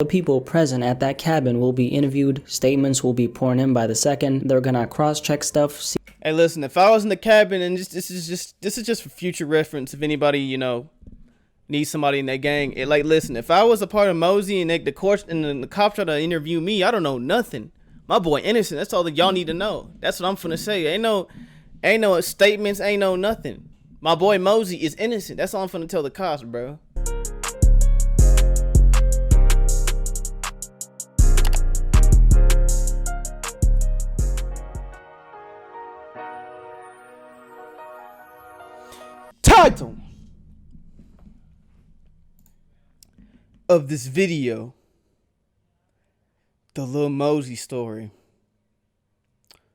The people present at that cabin will be interviewed, statements will be pouring in by the second, they're gonna cross-check stuff. Hey, listen, if I was in the cabin, and this is just for future reference, if anybody, you know, needs somebody in their gang, listen, if I was a part of Mosey and the cops try to interview me, I don't know nothing. My boy innocent. That's all that y'all need to know. That's what I'm finna say. Ain't no statements, ain't no nothing. My boy Mosey is innocent. That's all I'm finna tell the cops, bro. Title of this video: the Lil Mosey story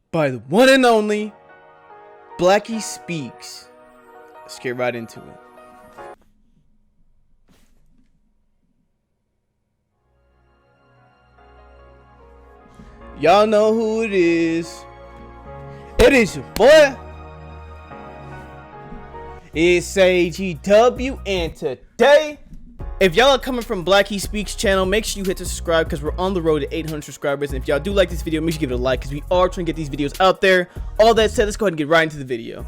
by the one and only Blackie Speaks. Let's get right into it. Y'all know who it is. It is your boy ItsAGW, and today, if y'all are coming from Blackie Speaks channel, make sure you hit the subscribe because we're on the road to 800 subscribers. And if y'all do like this video, make sure you give it a like because we are trying to get these videos out there. All that said, let's go ahead and get right into the video.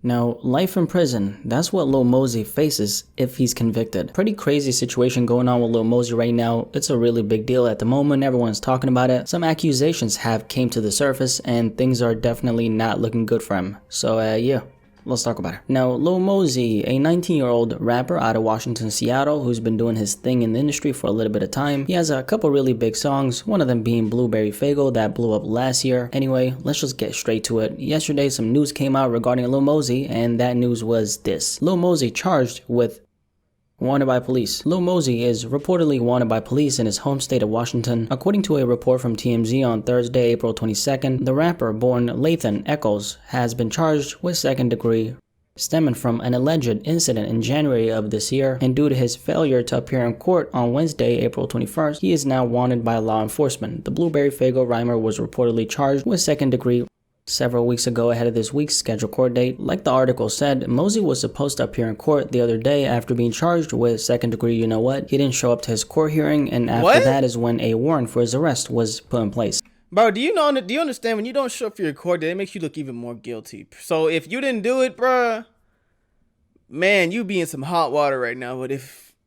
Now, life in prison, that's what Lil Mosey faces if he's convicted. Pretty crazy situation going on with Lil Mosey right now. It's a really big deal at the moment. Everyone's talking about it. Some accusations have came to the surface and things are definitely not looking good for him. So yeah. Let's talk about it. Now, Lil Mosey, a 19-year-old rapper out of Washington, Seattle, who's been doing his thing in the industry for a little bit of time. He has a couple really big songs, one of them being Blueberry Faygo that blew up last year. Anyway, let's just get straight to it. Yesterday, some news came out regarding Lil Mosey, and that news was this. Lil Mosey charged with wanted by police. Lil Mosey is reportedly wanted by police in his home state of Washington. According to a report from TMZ on Thursday, April 22nd, the rapper born Lathan Echols has been charged with second degree stemming from an alleged incident in January of this year, and due to his failure to appear in court on Wednesday, April 21st, he is now wanted by law enforcement. The Blueberry Faygo rhymer was reportedly charged with second degree several weeks ago ahead of this week's scheduled court date. Like the article said, Mosey was supposed to appear in court the other day after being charged with second degree you know what. He didn't show up to his court hearing, and after that is when a warrant for his arrest was put in place. Bro, do you understand when you don't show up for your court date, it makes you look even more guilty. So if you didn't do it, bro, man, you be in some hot water right now. But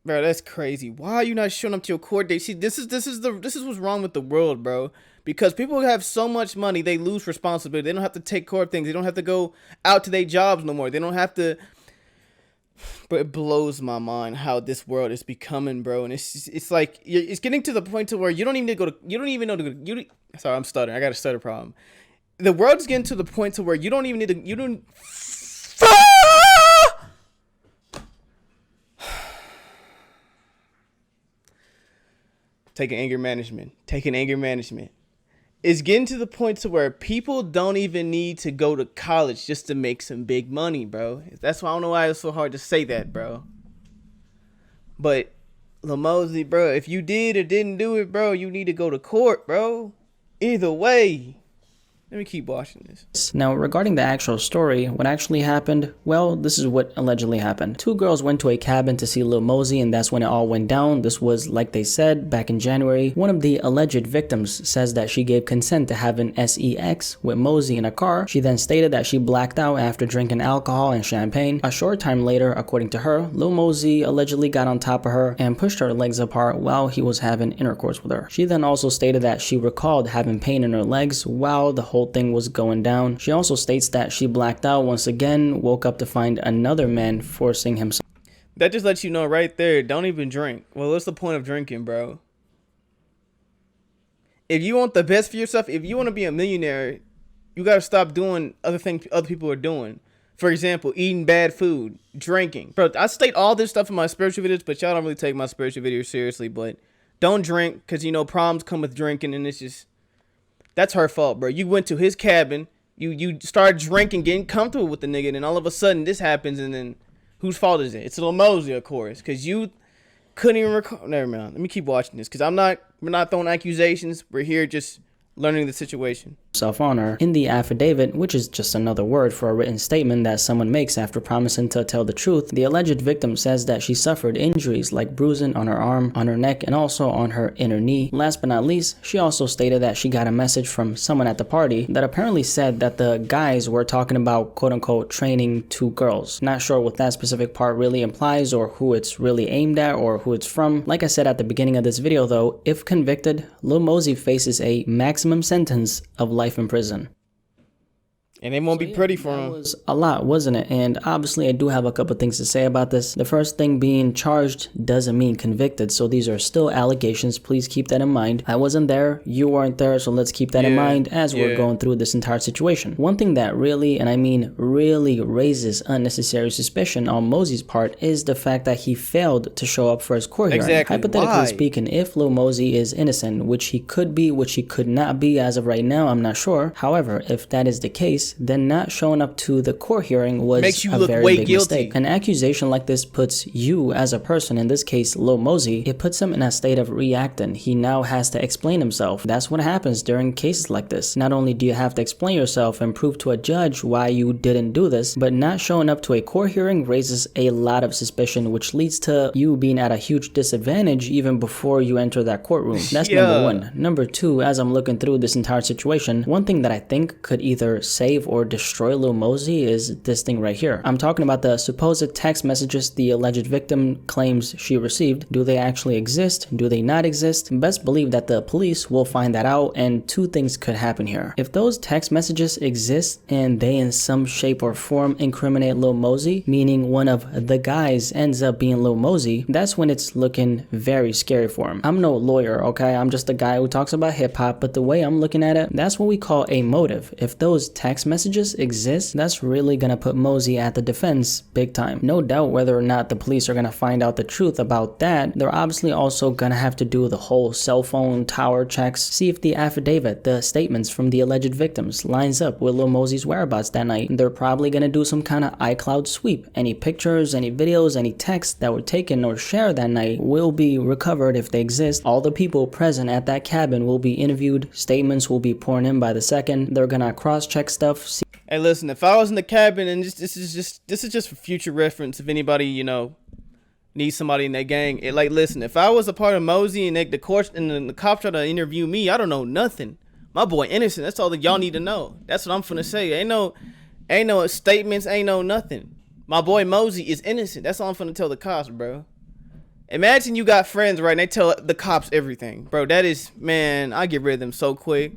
bro, that's crazy. Why are you not showing up to your court date? See, this is what's wrong with the world, bro. Because people have so much money, they lose responsibility. They don't have to take care of things. They don't have to go out to their jobs no more. They don't have to. But it blows my mind how this world is becoming, bro. And it's like it's getting to the point to where you don't even need to go to. You don't even know to go. Sorry, I'm stuttering. I got a stutter problem. The world's getting to the point to where you don't even need to. You don't. Taking anger management. It's getting to the point to where people don't even need to go to college just to make some big money, bro. That's why I don't know why it's so hard to say that, bro. But Lil Mosey, bro, if you did or didn't do it, bro, you need to go to court, bro. Either way. Let me keep watching this. Now, regarding the actual story, what actually happened, well, this is what allegedly happened. Two girls went to a cabin to see Lil Mosey, and that's when it all went down. This was, like they said, back in January. One of the alleged victims says that she gave consent to have an sex with Mosey in a car. She then stated that she blacked out after drinking alcohol and champagne. A short time later, according to her, Lil Mosey allegedly got on top of her and pushed her legs apart while he was having intercourse with her. She then also stated that she recalled having pain in her legs while the whole thing was going down. She also states that she blacked out once again, woke up to find another man forcing himself. That just lets you know right there, don't even drink. Well, what's the point of drinking, bro? If you want the best for yourself, if you want to be a millionaire, you got to stop doing other things other people are doing. For example, eating bad food, drinking. Bro, I state all this stuff in my spiritual videos, but y'all don't really take my spiritual videos seriously. But don't drink because, you know, problems come with drinking, and it's just... That's her fault, bro. You went to his cabin, you started drinking, getting comfortable with the nigga, and then all of a sudden this happens, and then whose fault is it? It's Lil Mosey, of course, because you couldn't even recall. Never mind. Let me keep watching this, because we're not throwing accusations. We're here just learning the situation. self-honor in the affidavit, which is just another word for a written statement that someone makes after promising to tell the truth. The alleged victim says that she suffered injuries like bruising on her arm, on her neck, and also on her inner knee. Last but not least, she also stated that she got a message from someone at the party that apparently said that the guys were talking about quote-unquote training two girls. Not sure what that specific part really implies or who it's really aimed at or who it's from. Like I said at the beginning of this video though, if convicted, Lil Mosey faces a maximum sentence of life in prison. And it won't be pretty for him. That was a lot, wasn't it? And obviously I do have a couple things to say about this. The first thing, being charged doesn't mean convicted. So these are still allegations. Please keep that in mind. I wasn't there, you weren't there, so let's keep that in mind as we're going through this entire situation. One thing that really, and I mean really, raises unnecessary suspicion on Mosey's part is the fact that he failed to show up for his court hearing. Hypothetically speaking, if Lil Mosey is innocent, which he could be, which he could not be as of right now, I'm not sure. However, if that is the case, then not showing up to the court hearing was a very big mistake. An accusation like this puts you as a person, in this case Lil Mosey, it puts him in a state of reacting. He now has to explain himself. That's what happens during cases like this. Not only do you have to explain yourself and prove to a judge why you didn't do this, but not showing up to a court hearing raises a lot of suspicion, which leads to you being at a huge disadvantage even before you enter that courtroom. That's number one. Number two, as I'm looking through this entire situation, one thing that I think could either save or destroy Lil Mosey is this thing right here. I'm talking about the supposed text messages the alleged victim claims she received. Do they actually exist? Do they not exist? Best believe that the police will find that out, and two things could happen here. If those text messages exist and they in some shape or form incriminate Lil Mosey, meaning one of the guys ends up being Lil Mosey, that's when it's looking very scary for him. I'm no lawyer, okay? I'm just a guy who talks about hip-hop, but the way I'm looking at it, that's what we call a motive. If those text messages exist, that's really gonna put Mosey at the defense big time. No doubt whether or not the police are gonna find out the truth about that, they're obviously also gonna have to do the whole cell phone tower checks, see if the affidavit, the statements from the alleged victims lines up with Lil Mosey's whereabouts that night. They're probably gonna do some kind of iCloud sweep. Any pictures, any videos, any texts that were taken or shared that night will be recovered if they exist. All the people present at that cabin will be interviewed, statements will be pouring in by the second. They're gonna cross-check stuff. Hey, listen, if I was in the cabin, and this is just for future reference, if anybody, you know, needs somebody in their gang, listen, if I was a part of Mosey and the cops try to interview me, I don't know nothing. My boy innocent. That's all that y'all need to know. That's what I'm finna say. Ain't no statements, ain't no nothing. My boy Mosey is innocent. That's all I'm finna tell the cops, bro. Imagine you got friends, right, and they tell the cops everything. Bro, that is, man, I get rid of them so quick.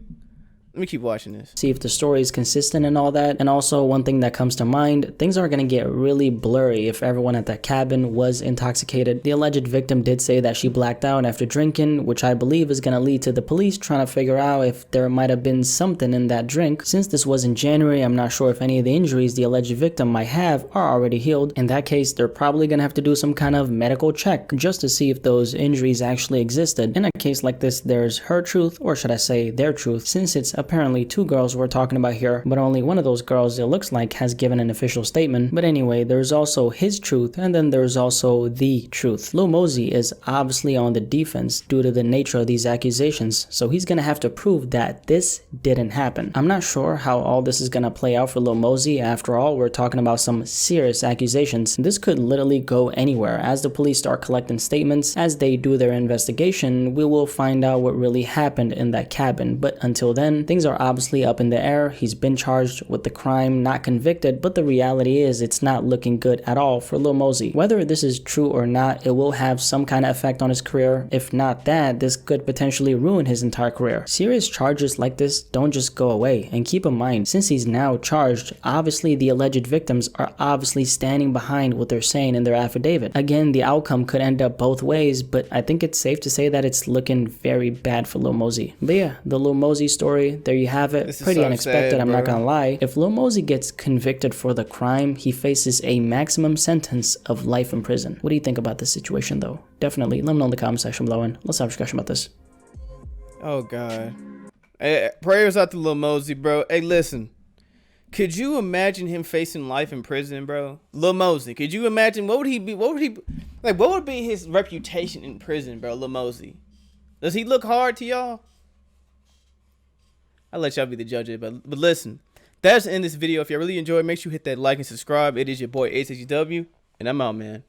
Let me keep watching this. See if the story is consistent and all that. And also, one thing that comes to mind, things are going to get really blurry if everyone at that cabin was intoxicated. The alleged victim did say that she blacked out after drinking, which I believe is going to lead to the police trying to figure out if there might have been something in that drink. Since this was in January, I'm not sure if any of the injuries the alleged victim might have are already healed. In that case, they're probably going to have to do some kind of medical check just to see if those injuries actually existed. In a case like this, there's her truth, or should I say their truth, since it's apparently two girls we're talking about here, but only one of those girls, it looks like, has given an official statement. But anyway, there's also his truth, and then there's also the truth. Lil Mosey is obviously on the defense due to the nature of these accusations, so he's gonna have to prove that this didn't happen. I'm not sure how all this is gonna play out for Lil Mosey. After all, we're talking about some serious accusations. This could literally go anywhere. As the police start collecting statements, as they do their investigation, we will find out what really happened in that cabin. But until then, things are obviously up in the air. He's been charged with the crime, not convicted, but the reality is it's not looking good at all for Lil Mosey. Whether this is true or not, it will have some kind of effect on his career. If not that, this could potentially ruin his entire career. Serious charges like this don't just go away. And keep in mind, since he's now charged, obviously the alleged victims are obviously standing behind what they're saying in their affidavit. Again, the outcome could end up both ways, but I think it's safe to say that it's looking very bad for Lil Mosey. But yeah, the Lil Mosey story, there you have it. Pretty unexpected, sad, I'm not gonna lie. If Lil Mosey gets convicted for the crime, he faces a maximum sentence of life in prison. What do you think about this situation though? Definitely let me know in the comment section below and let's have a discussion about this. Oh god. Hey, prayers out to Lil Mosey, bro. Hey, listen. Could you imagine him facing life in prison, bro? Lil Mosey, could you imagine what would be his reputation in prison, bro? Lil Mosey. Does he look hard to y'all? I'll let y'all be the judge of it. But listen, that's the end of this video. If you really enjoyed, make sure you hit that like and subscribe. It is your boy ItsAGW, and I'm out, man.